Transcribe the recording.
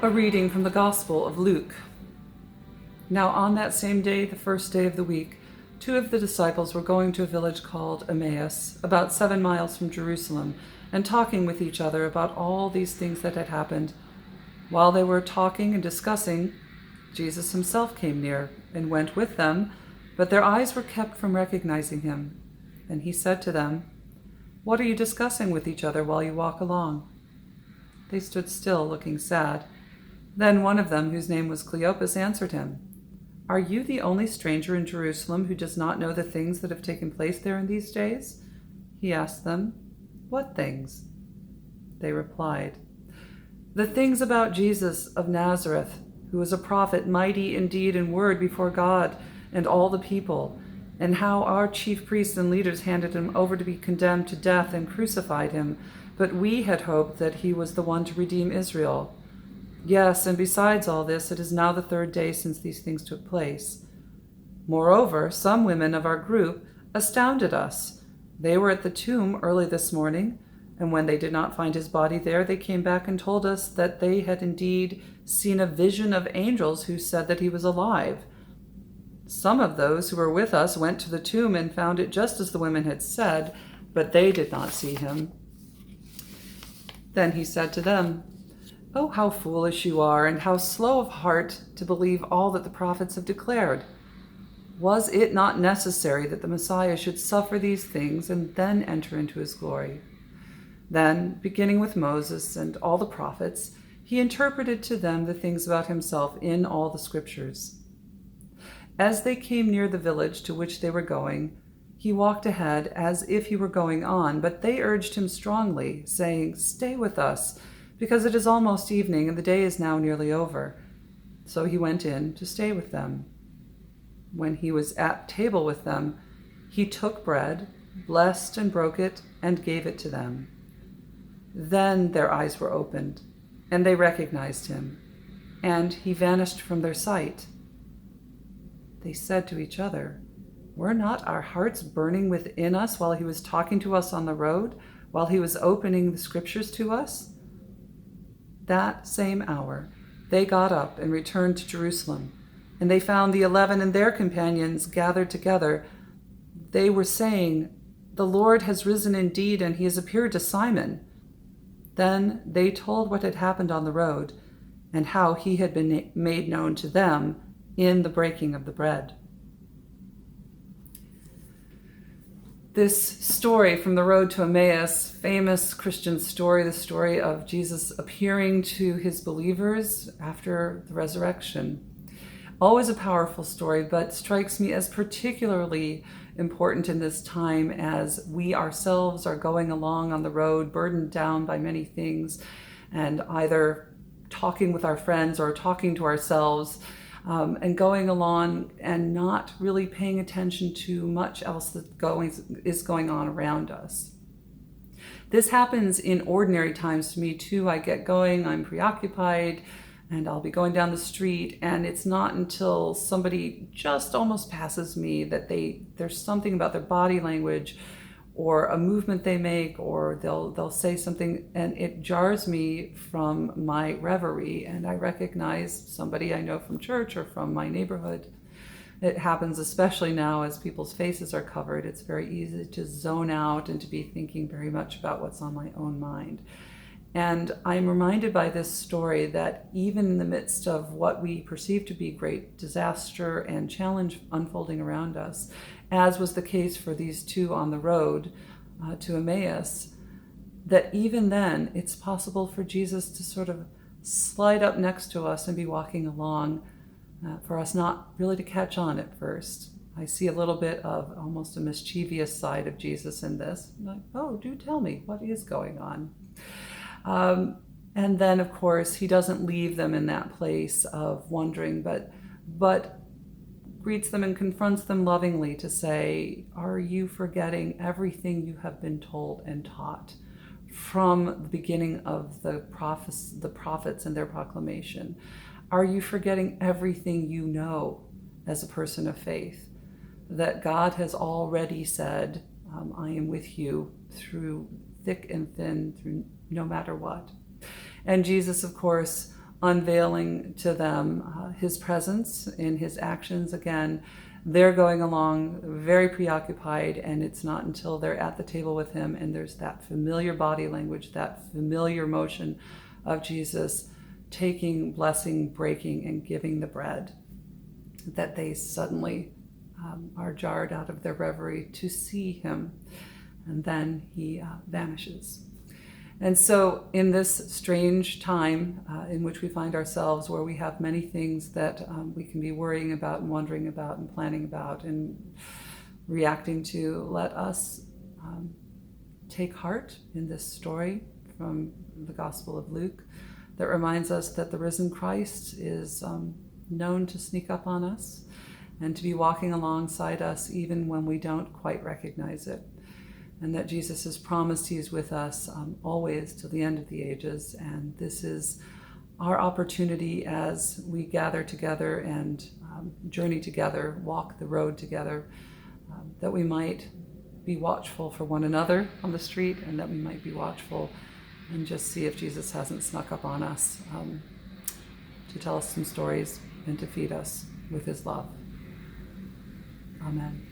A reading from the Gospel of Luke. Now on that same day, the first day of the week, 2 of the disciples were going to a village called Emmaus, about 7 miles from Jerusalem, and talking with each other about all these things that had happened. While they were talking and discussing, Jesus himself came near and went with them, but their eyes were kept from recognizing him. And he said to them, "What are you discussing with each other while you walk along?" They stood still, looking sad. Then one of them, whose name was Cleopas, answered him, "Are you the only stranger in Jerusalem who does not know the things that have taken place there in these days?" He asked them, "What things?" They replied, "The things about Jesus of Nazareth, who was a prophet, mighty in deed and word before God and all the people, and how our chief priests and leaders handed him over to be condemned to death and crucified him, but we had hoped that he was the one to redeem Israel. Yes, and besides all this, it is now the 3rd day since these things took place. Moreover, some women of our group astounded us. They were at the tomb early this morning, and when they did not find his body there, they came back and told us that they had indeed seen a vision of angels who said that he was alive. Some of those who were with us went to the tomb and found it just as the women had said, but they did not see him." Then he said to them, "Oh, how foolish you are, and how slow of heart to believe all that the prophets have declared. Was it not necessary that the Messiah should suffer these things and then enter into his glory?" Then, beginning with Moses and all the prophets, he interpreted to them the things about himself in all the scriptures. As they came near the village to which they were going, he walked ahead as if he were going on, but they urged him strongly, saying, "Stay with us, because it is almost evening and the day is now nearly over." So he went in to stay with them. When he was at table with them, he took bread, blessed and broke it, and gave it to them. Then their eyes were opened, and they recognized him, and he vanished from their sight. They said to each other, "Were not our hearts burning within us while he was talking to us on the road, while he was opening the scriptures to us?" That same hour, they got up and returned to Jerusalem, and they found the 11 and their companions gathered together. They were saying, "The Lord has risen indeed, and he has appeared to Simon." Then they told what had happened on the road, and how he had been made known to them in the breaking of the bread. This story from the road to Emmaus, famous Christian story, the story of Jesus appearing to his believers after the resurrection. Always a powerful story, but strikes me as particularly important in this time as we ourselves are going along on the road, burdened down by many things, and either talking with our friends or talking to ourselves, and going along and not really paying attention to much else that is going on around us. This happens in ordinary times to me too. I get going, I'm preoccupied, and I'll be going down the street, and it's not until somebody just almost passes me that there's something about their body language or a movement they make, or they'll say something, and it jars me from my reverie, and I recognize somebody I know from church or from my neighborhood. It happens especially now as people's faces are covered. It's very easy to zone out and to be thinking very much about what's on my own mind. And I'm reminded by this story that even in the midst of what we perceive to be great disaster and challenge unfolding around us, as was the case for these 2 on the road to Emmaus, that even then it's possible for Jesus to sort of slide up next to us and be walking along, for us not really to catch on at first. I see a little bit of almost a mischievous side of Jesus in this. I'm like, "Oh, do tell me, what is going on?" And then, of course, he doesn't leave them in that place of wondering, but greets them and confronts them lovingly to say, "Are you forgetting everything you have been told and taught from the beginning of the prophets and their proclamation? Are you forgetting everything you know as a person of faith? That God has already said, I am with you through thick and thin, through no matter what." And Jesus, of course, unveiling to them his presence in his actions. Again, they're going along very preoccupied, and it's not until they're at the table with him and there's that familiar body language, that familiar motion of Jesus taking, blessing, breaking, and giving the bread, that they suddenly are jarred out of their reverie to see him. And then he vanishes. And so in this strange time in which we find ourselves, where we have many things that we can be worrying about and wondering about and planning about and reacting to, let us take heart in this story from the Gospel of Luke that reminds us that the risen Christ is known to sneak up on us and to be walking alongside us even when we don't quite recognize it. And that Jesus has promised he is with us always to the end of the ages. And this is our opportunity as we gather together and journey together, walk the road together, that we might be watchful for one another on the street, and that we might be watchful and just see if Jesus hasn't snuck up on us to tell us some stories and to feed us with his love. Amen.